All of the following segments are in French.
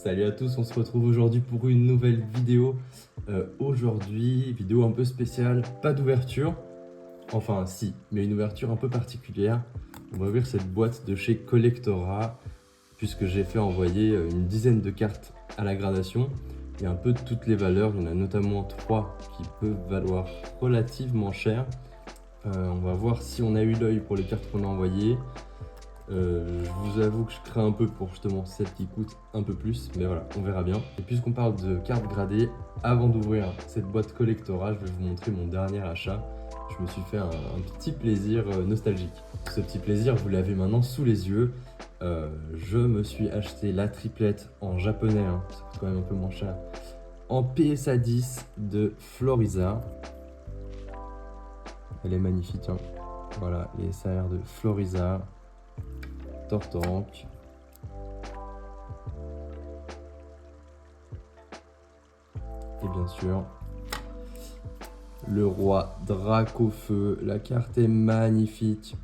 Salut à tous, on se retrouve aujourd'hui pour une nouvelle vidéo. Vidéo un peu spéciale, pas d'ouverture. Enfin si, mais une ouverture un peu particulière. On va ouvrir cette boîte de chez Collectora, puisque j'ai fait envoyer une dizaine de cartes à la gradation. Il y a un peu de toutes les valeurs, il y en a notamment 3 qui peuvent valoir relativement cher. On va voir si on a eu l'œil pour les cartes qu'on a envoyées. Je vous avoue que je crains un peu pour justement celles qui coûtent un peu plus, mais voilà, on verra bien. Et puisqu'on parle de cartes gradées, avant d'ouvrir cette boîte Collectora, je vais vous montrer mon dernier achat. Je me suis fait un petit plaisir nostalgique. Ce petit plaisir, vous l'avez maintenant sous les yeux. Je me suis acheté la triplette en japonais, hein, ça coûte quand même un peu moins cher, en PSA 10 de Floriza. Elle est magnifique, hein. Voilà, les SAR de Floriza. Tortank. Et bien sûr, le roi Dracofeu. La carte est magnifique.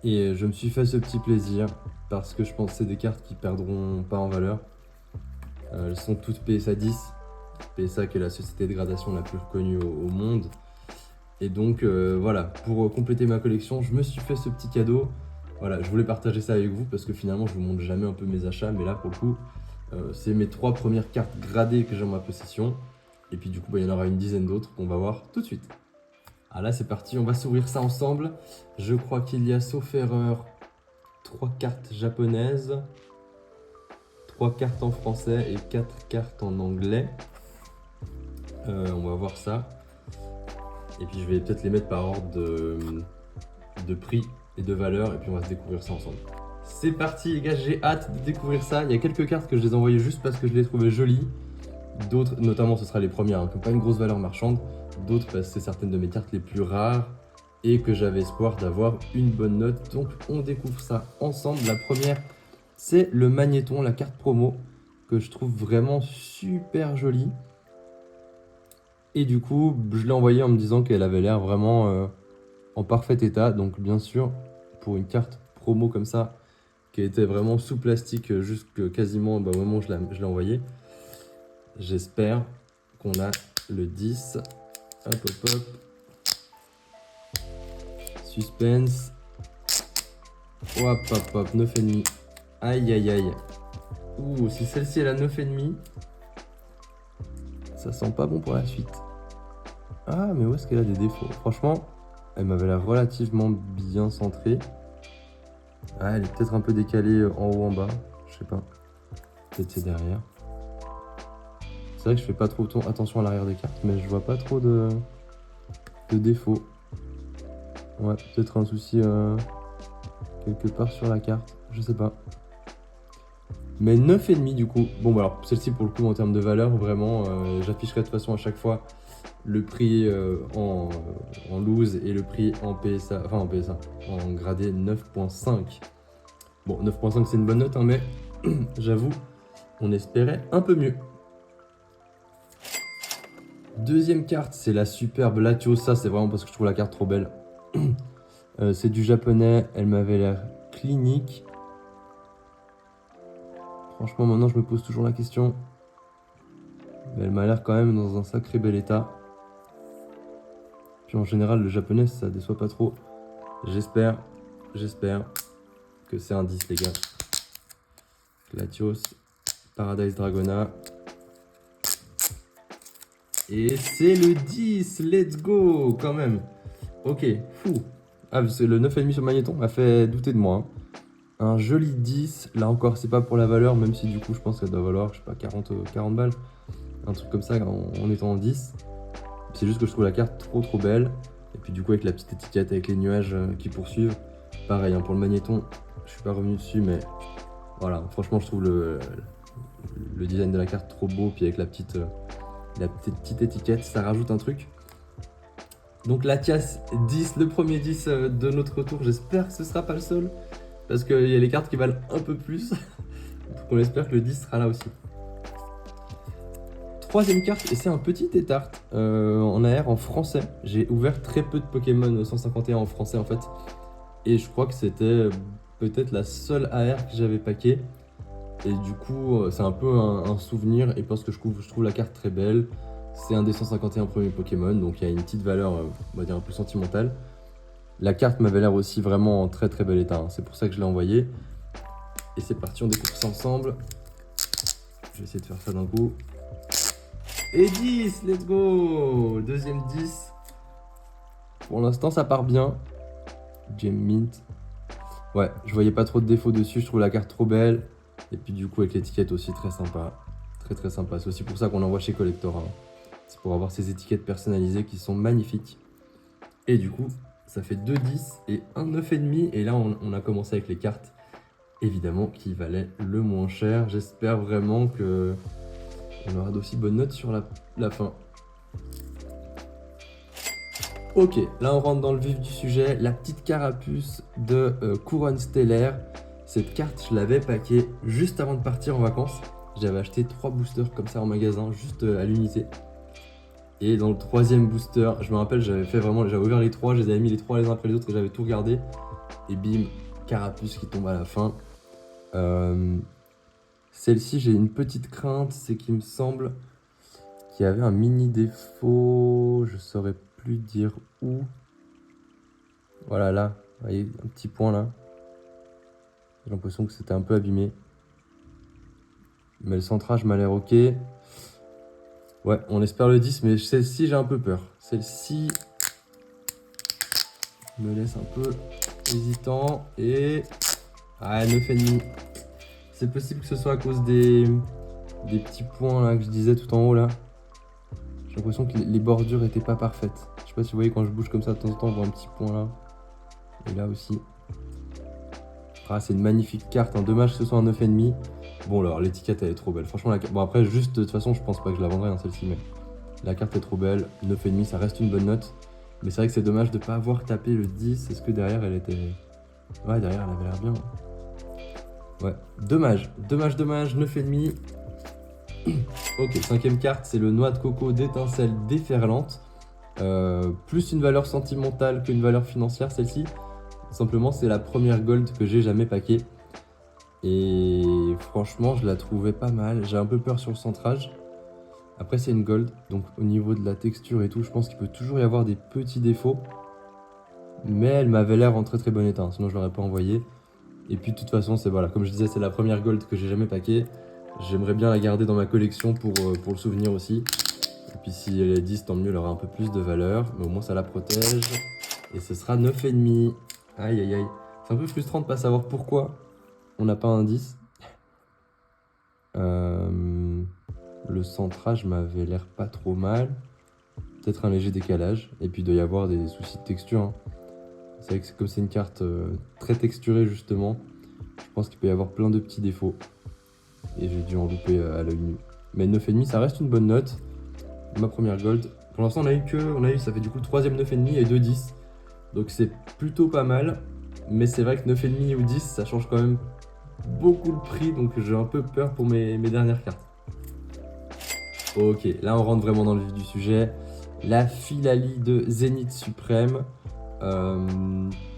Et je me suis fait ce petit plaisir parce que je pense que c'est des cartes qui perdront pas en valeur. Elles sont toutes PSA 10. PSA qui est la société de gradation la plus reconnue au monde. Et donc voilà, pour compléter ma collection, je me suis fait ce petit cadeau. Voilà, je voulais partager ça avec vous parce que finalement je vous montre jamais un peu mes achats, mais là pour le coup c'est mes 3 premières cartes gradées que j'ai en ma possession. Et puis du coup il y en aura une dizaine d'autres qu'on va voir tout de suite. Ah là c'est parti, on va s'ouvrir ça ensemble. Je crois qu'il y a sauf erreur 3 cartes japonaises, 3 cartes en français et 4 cartes en anglais. On va voir ça. Et puis je vais peut-être les mettre par ordre de prix et de valeur, et puis on va se découvrir ça ensemble. C'est parti les gars, j'ai hâte de découvrir ça. Il y a quelques cartes que je les ai envoyées juste parce que je les trouvais jolies. D'autres, notamment ce sera les premières, hein, qui n'ont pas une grosse valeur marchande. D'autres parce que c'est certaines de mes cartes les plus rares et que j'avais espoir d'avoir une bonne note. Donc on découvre ça ensemble. La première, c'est le magnéton, la carte promo, que je trouve vraiment super jolie. Et du coup, je l'ai envoyée en me disant qu'elle avait l'air vraiment en parfait état. Donc bien sûr, pour une carte promo comme ça, qui était vraiment sous plastique jusque quasiment au moment où je l'ai envoyé, j'espère qu'on a le 10. Hop, hop, hop. Suspense. Hop, hop, hop, 9,5. Aïe, aïe, aïe. Ouh, si celle-ci elle a 9,5, ça sent pas bon pour la suite. Ah, mais où est-ce qu'elle a des défauts? Franchement, elle m'avait l'air relativement bien centrée. Ah, elle est peut-être un peu décalée en haut, en bas. Je sais pas. Peut-être c'est derrière. C'est vrai que je fais pas trop attention à l'arrière des cartes, mais je vois pas trop de défauts. Ouais, peut-être un souci quelque part sur la carte. Je sais pas. Mais 9,5 du coup. Bon, bah alors, celle-ci pour le coup, en termes de valeur, vraiment, j'afficherai de toute façon à chaque fois le prix en loose et le prix en PSA, enfin en PSA, en gradé 9.5. Bon, 9.5 c'est une bonne note, hein, mais j'avoue, on espérait un peu mieux. Deuxième carte, c'est la superbe Latios. Ça, c'est vraiment parce que je trouve la carte trop belle. C'est du japonais, elle m'avait l'air clinique. Franchement, maintenant, je me pose toujours la question. Mais elle m'a l'air quand même dans un sacré bel état. Puis en général, le japonais, ça déçoit pas trop. J'espère que c'est un 10, les gars. Latios, Paradise Dragona. Et c'est le 10, let's go, quand même. Ok, fou. Ah, le 9,5 sur Magnéton m'a fait douter de moi, hein. Un joli 10, là encore, c'est pas pour la valeur, même si du coup, je pense qu'elle doit valoir, je sais pas, 40 balles. Un truc comme ça en étant en 10. C'est juste que je trouve la carte trop belle. Et puis du coup avec la petite étiquette avec les nuages qui poursuivent. Pareil, hein, pour le magnéton, je suis pas revenu dessus, mais voilà, franchement je trouve le design de la carte trop beau. Puis avec la petite étiquette, ça rajoute un truc. Donc la Latias 10, le premier 10 de notre tour. J'espère que ce sera pas le seul, parce qu'il y a les cartes qui valent un peu plus. Donc on espère que le 10 sera là aussi. Troisième carte, et c'est un petit étart en AR en français. J'ai ouvert très peu de Pokémon 151 en français en fait. Et je crois que c'était peut-être la seule AR que j'avais packé. Et du coup, c'est un peu un souvenir. Et parce que je trouve la carte très belle. C'est un des 151 premiers Pokémon. Donc il y a une petite valeur, on va dire un peu sentimentale. La carte m'avait l'air aussi vraiment en très très bel état. Hein. C'est pour ça que je l'ai envoyé. Et c'est parti, on découvre ça ensemble. Je vais essayer de faire ça d'un coup. Et 10, let's go! Deuxième 10. Pour l'instant, ça part bien. Gem Mint. Ouais, je voyais pas trop de défauts dessus. Je trouve la carte trop belle. Et puis du coup, avec l'étiquette aussi très sympa. Très très sympa. C'est aussi pour ça qu'on l'envoie chez Collector. Hein. C'est pour avoir ces étiquettes personnalisées qui sont magnifiques. Et du coup, ça fait 2 10 et un 9,5. Et là, on a commencé avec les cartes, évidemment, qui valaient le moins cher. J'espère vraiment que on aura d'aussi bonnes notes sur la fin. Ok, là on rentre dans le vif du sujet. La petite carapuce de Couronne Stellaire. Cette carte, je l'avais packée juste avant de partir en vacances. J'avais acheté 3 boosters comme ça en magasin, juste à l'unité. Et dans le 3e booster, je me rappelle, j'avais ouvert les 3, je les avais mis les 3 les uns après les autres et j'avais tout regardé. Et bim, carapuce qui tombe à la fin. Celle-ci, j'ai une petite crainte, c'est qu'il me semble qu'il y avait un mini défaut, je saurais plus dire où. Voilà, là, vous voyez, un petit point là. J'ai l'impression que c'était un peu abîmé. Mais le centrage m'a l'air ok. Ouais, on espère le 10, mais celle-ci, j'ai un peu peur. Celle-ci me laisse un peu hésitant. Et... ah, 9,5. C'est possible que ce soit à cause des petits points là que je disais tout en haut là. J'ai l'impression que les bordures étaient pas parfaites. Je sais pas si vous voyez, quand je bouge comme ça de temps en temps, on voit un petit point là. Et là aussi. Ah, c'est une magnifique carte, hein. Dommage que ce soit un 9,5. Bon, alors l'étiquette elle est trop belle. Franchement, bon, après, juste de toute façon, je pense pas que je la vendrai, hein, celle-ci, mais la carte est trop belle. 9,5, ça reste une bonne note. Mais c'est vrai que c'est dommage de pas avoir tapé le 10. Est-ce que derrière elle était. Ouais, derrière elle avait l'air bien. Ouais, dommage, 9,5. Ok, 5e carte, c'est le noix de coco d'étincelle déferlante. Plus une valeur sentimentale qu'une valeur financière, celle-ci. Simplement, c'est la première gold que j'ai jamais packée. Et franchement, je la trouvais pas mal. J'ai un peu peur sur le centrage. Après, c'est une gold, donc au niveau de la texture et tout, je pense qu'il peut toujours y avoir des petits défauts. Mais elle m'avait l'air en très très bon état, hein, sinon je l'aurais pas envoyée. Et puis de toute façon, c'est voilà, comme je disais, c'est la première gold que j'ai jamais packée. J'aimerais bien la garder dans ma collection pour le souvenir aussi. Et puis si elle est 10, tant mieux, elle aura un peu plus de valeur. Mais au moins ça la protège. Et ce sera 9,5. Aïe aïe aïe. C'est un peu frustrant de pas savoir pourquoi on n'a pas un 10. Le centrage m'avait l'air pas trop mal. Peut-être un léger décalage. Et puis il doit y avoir des soucis de texture. Hein. C'est vrai que comme c'est une carte très texturée justement, je pense qu'il peut y avoir plein de petits défauts. Et j'ai dû en louper à l'œil nu. Mais 9,5, ça reste une bonne note. Ma première gold. Pour l'instant, ça fait du coup 3e 9,5 et 2 10. Donc c'est plutôt pas mal. Mais c'est vrai que 9,5 ou 10, ça change quand même beaucoup le prix. Donc j'ai un peu peur pour mes dernières cartes. Ok, là on rentre vraiment dans le vif du sujet. La Philalie de Zénith Suprême.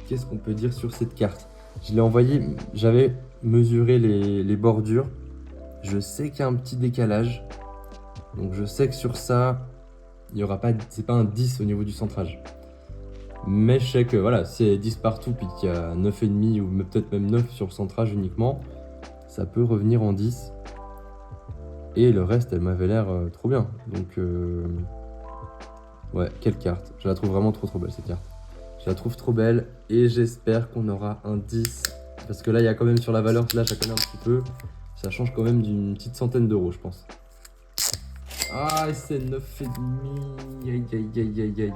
Qu'est-ce qu'on peut dire sur cette carte? Je l'ai envoyée, j'avais mesuré les bordures. Je sais qu'il y a un petit décalage. Donc je sais que sur ça, il y aura pas, c'est pas un 10 au niveau du centrage. Mais je sais que voilà, si c'est 10 partout puis qu'il y a 9,5 ou peut-être même 9 sur le centrage uniquement, ça peut revenir en 10. Et le reste, elle m'avait l'air trop bien. Donc ouais, quelle carte. Je la trouve vraiment trop belle cette carte. Je la trouve trop belle et j'espère qu'on aura un 10. Parce que là, il y a quand même sur la valeur, là, je la connais un petit peu. Ça change quand même d'une petite centaine d'euros, je pense. Ah, c'est 9,5. Aïe, aïe, aïe, aïe, aïe.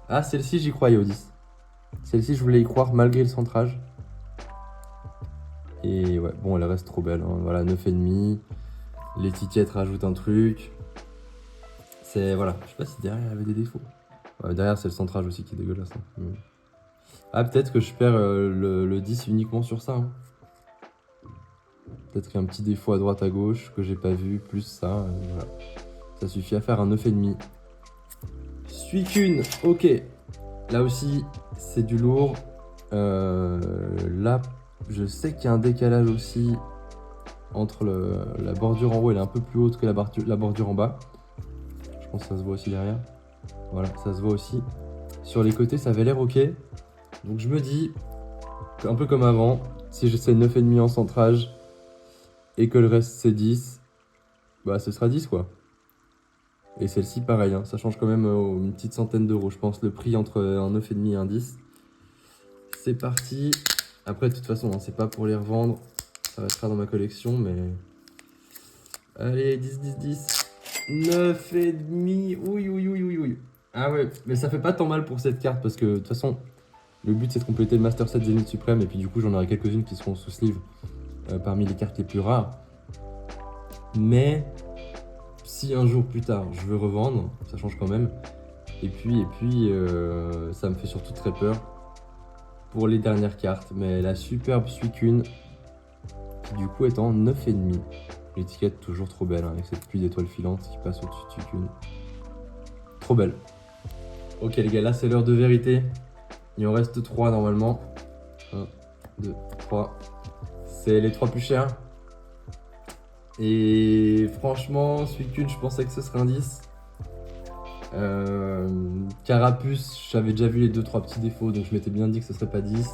Ah, celle-ci, j'y croyais au 10. Celle-ci, je voulais y croire malgré le centrage. Et ouais, bon, elle reste trop belle. Hein. Voilà, 9,5. L'étiquette rajoute un truc. C'est, voilà, je sais pas si derrière, il y avait des défauts. Ouais, derrière, c'est le centrage aussi qui est dégueulasse. Hein. Ah, peut-être que je perds le 10 uniquement sur ça. Hein. Peut-être qu'il y a un petit défaut à droite à gauche que j'ai pas vu, plus ça. Voilà. Ça suffit à faire un 9,5. Suicune, ok. Là aussi, c'est du lourd. Là, je sais qu'il y a un décalage aussi entre la bordure en haut, elle est un peu plus haute que la bordure en bas. Je pense que ça se voit aussi derrière. Voilà, ça se voit aussi. Sur les côtés, ça avait l'air ok. Donc je me dis, un peu comme avant, si j'essaie 9,5 en centrage et que le reste c'est 10, bah ce sera 10 quoi. Et celle-ci pareil, hein, ça change quand même une petite centaine d'euros, je pense, le prix entre un 9,5 et un 10. C'est parti. Après, de toute façon, hein, c'est pas pour les revendre, ça restera dans ma collection, mais... Allez, 10, 10, 10. 9,5. Oui, oui, oui, oui, oui. Ah ouais, mais ça fait pas tant mal pour cette carte parce que de toute façon, le but c'est de compléter le Master Set Zénith Suprême et puis du coup, j'en aurai quelques-unes qui seront sous sleeve parmi les cartes les plus rares. Mais si un jour plus tard je veux revendre, ça change quand même. Et puis ça me fait surtout très peur pour les dernières cartes. Mais la superbe Suicune qui du coup est en 9,5. L'étiquette toujours trop belle, hein, avec cette pluie d'étoiles filantes qui passe au-dessus de Suicune. Trop belle. Ok les gars, là c'est l'heure de vérité. Il en reste 3 normalement. 1, 2, 3. C'est les 3 plus chers. Et franchement, Suicune, je pensais que ce serait un 10. Carapuce, j'avais déjà vu les 2-3 petits défauts, donc je m'étais bien dit que ce serait pas 10.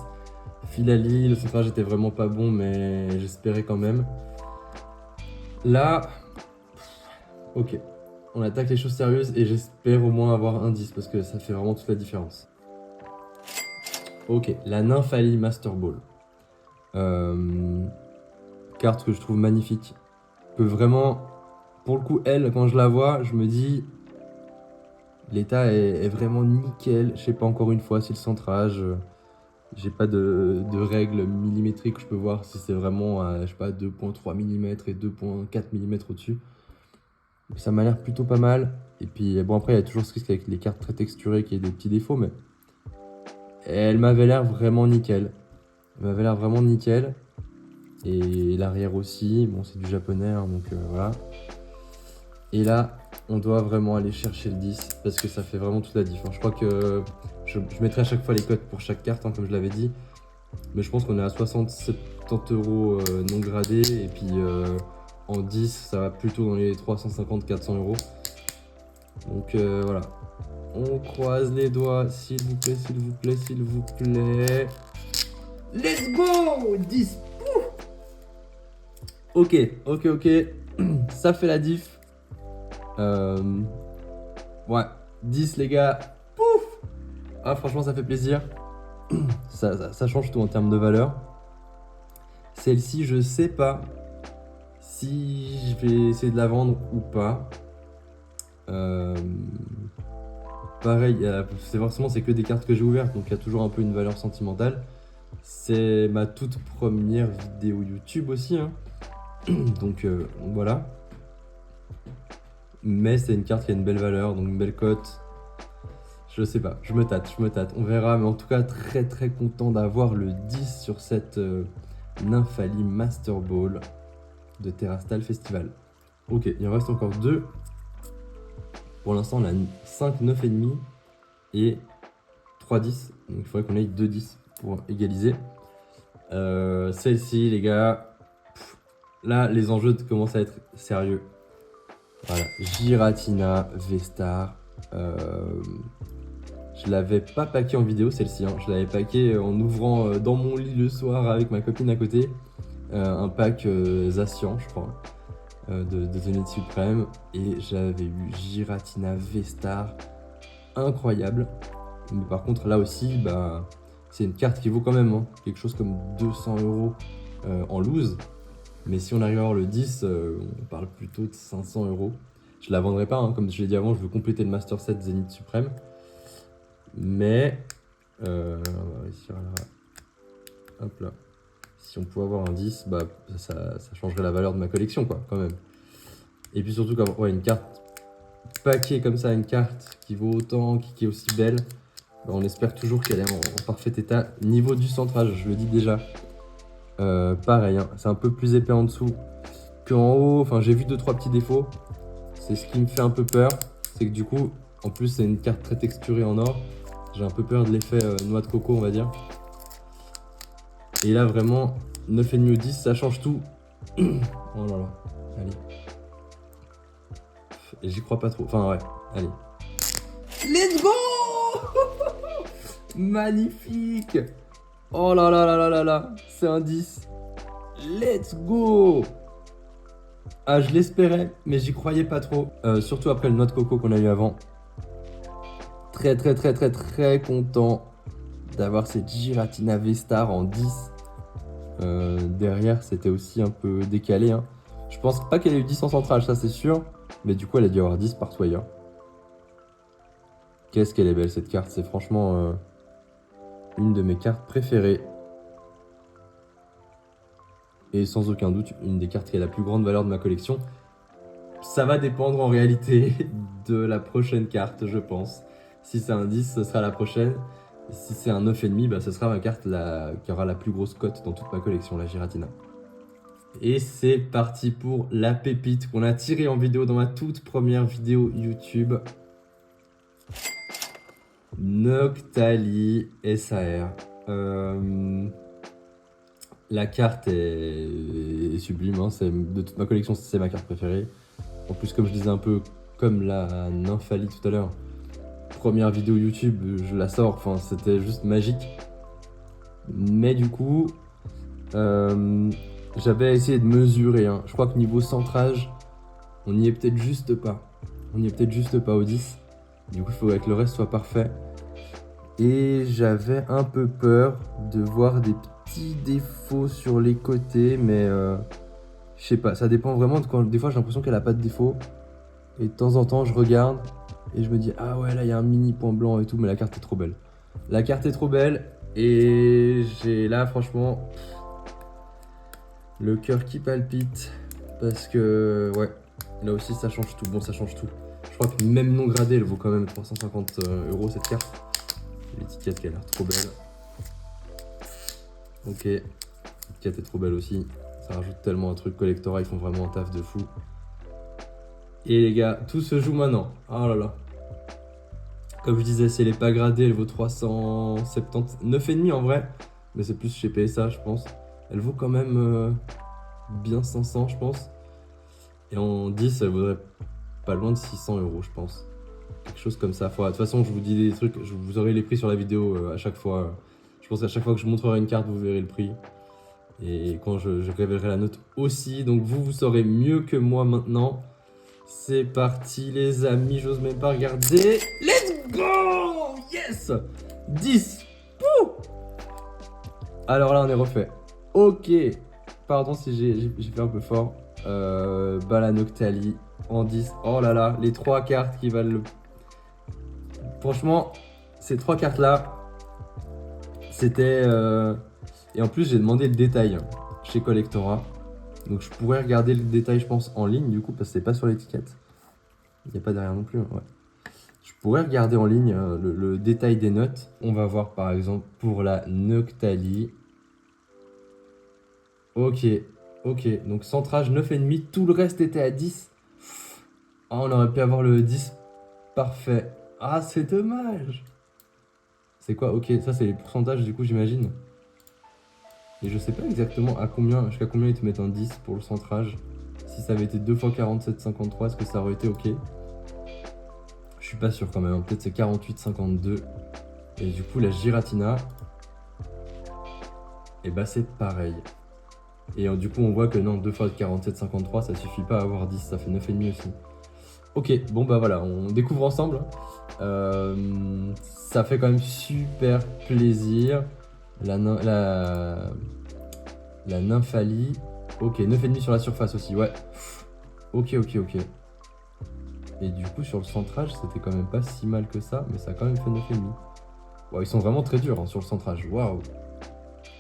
Filali, le centrage était vraiment pas bon, mais j'espérais quand même. Là, ok. On attaque les choses sérieuses et j'espère au moins avoir un 10 parce que ça fait vraiment toute la différence. Ok, la Nymphalie Master Ball. Carte que je trouve magnifique. Que vraiment, pour le coup, elle, quand je la vois, je me dis... L'état est vraiment nickel. Je sais pas encore une fois si le centrage... J'ai pas de règles millimétriques où je peux voir si c'est vraiment à, je sais pas, 2,3 mm et 2,4 mm au-dessus. Ça m'a l'air plutôt pas mal. Et puis bon, après il y a toujours ce risque avec les cartes très texturées qu'il y ait des petits défauts, mais elle m'avait l'air vraiment nickel. Elle m'avait l'air vraiment nickel. Et l'arrière aussi, bon c'est du japonais, hein, donc voilà. Et là, on doit vraiment aller chercher le 10 parce que ça fait vraiment toute la diff. Je crois que je mettrai à chaque fois les codes pour chaque carte, hein, comme je l'avais dit. Mais je pense qu'on est à 60-70 euros non gradés. Et puis en 10, ça va plutôt dans les 350-400 euros. Donc voilà. On croise les doigts, s'il vous plaît, s'il vous plaît, s'il vous plaît. Let's go 10. Ok, ok, ok. Ça fait la diff. Ouais, 10 les gars. Pouf. Ah franchement ça fait plaisir. Ça change tout en termes de valeur. Celle-ci je sais pas si je vais essayer de la vendre ou pas. Pareil, c'est forcément c'est que des cartes que j'ai ouvertes, donc il y a toujours un peu une valeur sentimentale. C'est ma toute première vidéo YouTube aussi, hein. Donc voilà. Mais c'est une carte qui a une belle valeur, donc une belle cote. Je sais pas, je me tâte, on verra. Mais en tout cas, très très content d'avoir le 10 sur cette Nymphalie Master Ball de Terrastal Festival. Ok, il en reste encore 2. Pour l'instant, on a 5 9,5 et 3 10. Donc il faudrait qu'on ait 2 10 pour égaliser. Celle-ci, les gars, là, les enjeux commencent à être sérieux. Voilà, Giratina V-Star. Je l'avais pas packé en vidéo celle-ci, hein. Je l'avais packé en ouvrant dans mon lit le soir avec ma copine à côté. Un pack Zacian, je crois, de Zénith Suprême. Et j'avais eu Giratina V-Star. Incroyable. Mais par contre là aussi, bah, c'est une carte qui vaut quand même, hein, quelque chose comme 200 euros en loose. Mais si on arrive à avoir le 10, on parle plutôt de 500 euros. Je la vendrai pas, hein, comme je l'ai dit avant, je veux compléter le Master Set Zénith Suprême. Mais, on va réussir à la... Hop là. Si on pouvait avoir un 10, bah, ça changerait la valeur de ma collection, quoi, quand même. Et puis surtout, quand ouais, une carte paquée comme ça, une carte qui vaut autant, qui est aussi belle, bah, on espère toujours qu'elle est en parfait état. Niveau du centrage, je le dis déjà. Pareil, hein, c'est un peu plus épais en dessous qu'en haut. Enfin, j'ai vu 2-3 petits défauts. C'est ce qui me fait un peu peur. C'est que du coup, en plus, c'est une carte très texturée en or. J'ai un peu peur de l'effet noix de coco, on va dire. Et là, vraiment, 9,5 ou 10, ça change tout. Oh là là, allez. Et j'y crois pas trop. Enfin ouais, allez. Let's go. Magnifique. Oh là là là là là là. C'est un 10. Let's go. Ah, je l'espérais, mais j'y croyais pas trop. Surtout après le noix de coco qu'on a eu avant. Très très très très très content d'avoir cette Giratina V-Star en 10. Derrière, c'était aussi un peu décalé. Hein. Je pense pas qu'elle ait eu 10 en centrage, ça c'est sûr. Mais du coup, elle a dû avoir 10 partout ailleurs. Qu'est-ce qu'elle est belle cette carte. C'est franchement une de mes cartes préférées. Et sans aucun doute, une des cartes qui a la plus grande valeur de ma collection. Ça va dépendre en réalité de la prochaine carte, je pense. Si c'est un 10, ce sera la prochaine. Si c'est un 9,5, bah, ce sera ma carte qui aura la plus grosse cote dans toute ma collection, la Giratina. Et c'est parti pour la pépite qu'on a tirée en vidéo dans ma toute première vidéo YouTube. Noctali SAR. La carte est sublime, hein. De toute ma collection, c'est ma carte préférée. En plus, comme je disais un peu comme la Nymphalie tout à l'heure, première vidéo YouTube, je la sors, enfin c'était juste magique. Mais du coup, j'avais essayé de mesurer, hein. Je crois que niveau centrage, on n'y est peut-être juste pas. On n'y est peut-être juste pas au 10. Du coup, il faudrait que le reste soit parfait. Et j'avais un peu peur de voir des petits défauts sur les côtés, mais je sais pas, ça dépend vraiment de quand. Des fois, j'ai l'impression qu'elle a pas de défaut. Et de temps en temps, je regarde et je me dis, ah ouais, là, il y a un mini point blanc et tout, mais la carte est trop belle. La carte est trop belle et j'ai là, franchement, le cœur qui palpite parce que, ouais, là aussi, ça change tout. Bon, ça change tout. Je crois que même non gradée, elle vaut quand même 350 € cette carte. L'étiquette qui a l'air trop belle. Ok, l'étiquette est trop belle aussi. Ça rajoute tellement un truc collectora, ils font vraiment un taf de fou. Et les gars, tout se joue maintenant. Oh là là. Comme je disais, si elle est pas gradée, elle vaut 379,5 en vrai. Mais c'est plus chez PSA, je pense. Elle vaut quand même bien 500, je pense. Et en 10, elle vaudrait pas loin de 600 €, je pense. Quelque chose comme ça. De toute façon, je vous dis des trucs, vous aurez les prix sur la vidéo à chaque fois. Je pense qu'à chaque fois que je montrerai une carte, vous verrez le prix. Et quand je révélerai la note aussi. Donc vous saurez mieux que moi maintenant. C'est parti les amis, j'ose même pas regarder. Let's go. Yes. 10. Pouh. Alors là on est refait. Ok. Pardon si j'ai fait un peu fort. La Noctali en 10. Oh là là, les 3 cartes qui valent le... Franchement, ces 3 cartes là, c'était... Et en plus j'ai demandé le détail chez Collectora. Donc je pourrais regarder le détail, je pense, en ligne, du coup, parce que c'est pas sur l'étiquette. Il n'y a pas derrière non plus, ouais. Je pourrais regarder en ligne le détail des notes. On va voir, par exemple, pour la Noctali. Ok, ok. Donc centrage 9,5, tout le reste était à 10. Ah, on aurait pu avoir le 10 parfait. Ah, c'est dommage. C'est quoi? Ok, ça, c'est les pourcentages, du coup, j'imagine. Et je sais pas exactement jusqu'à combien ils te mettent un 10 pour le centrage. Si ça avait été 2 fois 47,53, est-ce que ça aurait été ok? Je suis pas sûr quand même, peut-être c'est 48,52. Et du coup, la Giratina, et bah c'est pareil. Et du coup, on voit que non, 2 fois 47,53, ça suffit pas à avoir 10, ça fait 9,5 aussi. Ok, bon bah voilà, on découvre ensemble. Ça fait quand même super plaisir. La Nymphalie. Ok, 9,5 sur la surface aussi, ouais. Ok, ok, ok. Et du coup, sur le centrage, c'était quand même pas si mal que ça, mais ça a quand même fait 9,5. Wow, ils sont vraiment très durs hein, sur le centrage, waouh.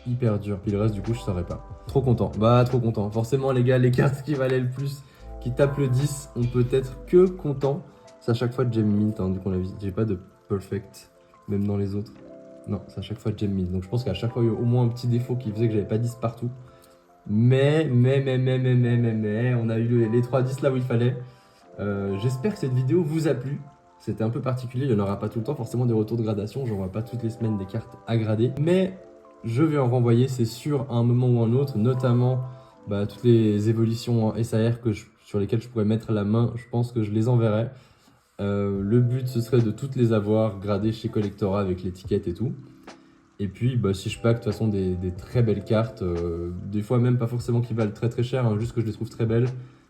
Hyper dur, puis le reste, du coup, je saurais pas. Trop content, bah trop content. Forcément, les gars, les cartes qui valaient le plus, qui tapent le 10, on peut être que content. C'est à chaque fois Gem Mint, hein, du coup, j'ai pas de Perfect, même dans les autres. Non, c'est à chaque fois Gem Mint. Donc je pense qu'à chaque fois, il y a eu au moins un petit défaut qui faisait que j'avais pas 10 partout. Mais, on a eu les 3 10 là où il fallait. J'espère que cette vidéo vous a plu. C'était un peu particulier, il n'y en aura pas tout le temps, forcément des retours de gradation, j'en vois pas toutes les semaines des cartes à grader. Mais je vais en renvoyer, c'est sûr, à un moment ou un autre, notamment toutes les évolutions en SAR sur lesquelles je pourrais mettre la main, je pense que je les enverrai. Le but, ce serait de toutes les avoir gradées chez Collectora avec l'étiquette et tout. Et puis, si je pack de toute façon des très belles cartes, des fois même pas forcément qui valent très très cher, hein, juste que je les trouve très belles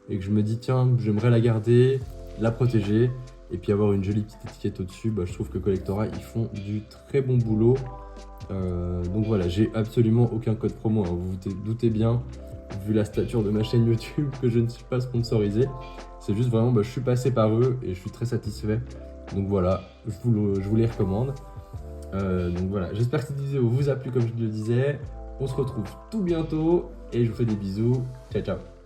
et que je me dis tiens, j'aimerais la garder, la protéger et puis avoir une jolie petite étiquette au-dessus, je trouve que Collectora ils font du très bon boulot. Donc voilà, j'ai absolument aucun code promo, hein, vous vous doutez bien, vu la stature de ma chaîne YouTube, que je ne suis pas sponsorisé. C'est juste vraiment, je suis passé par eux et je suis très satisfait. Donc voilà, je vous les recommande. Donc voilà, j'espère que cette vidéo vous a plu comme je le disais. On se retrouve tout bientôt et je vous fais des bisous. Ciao ciao.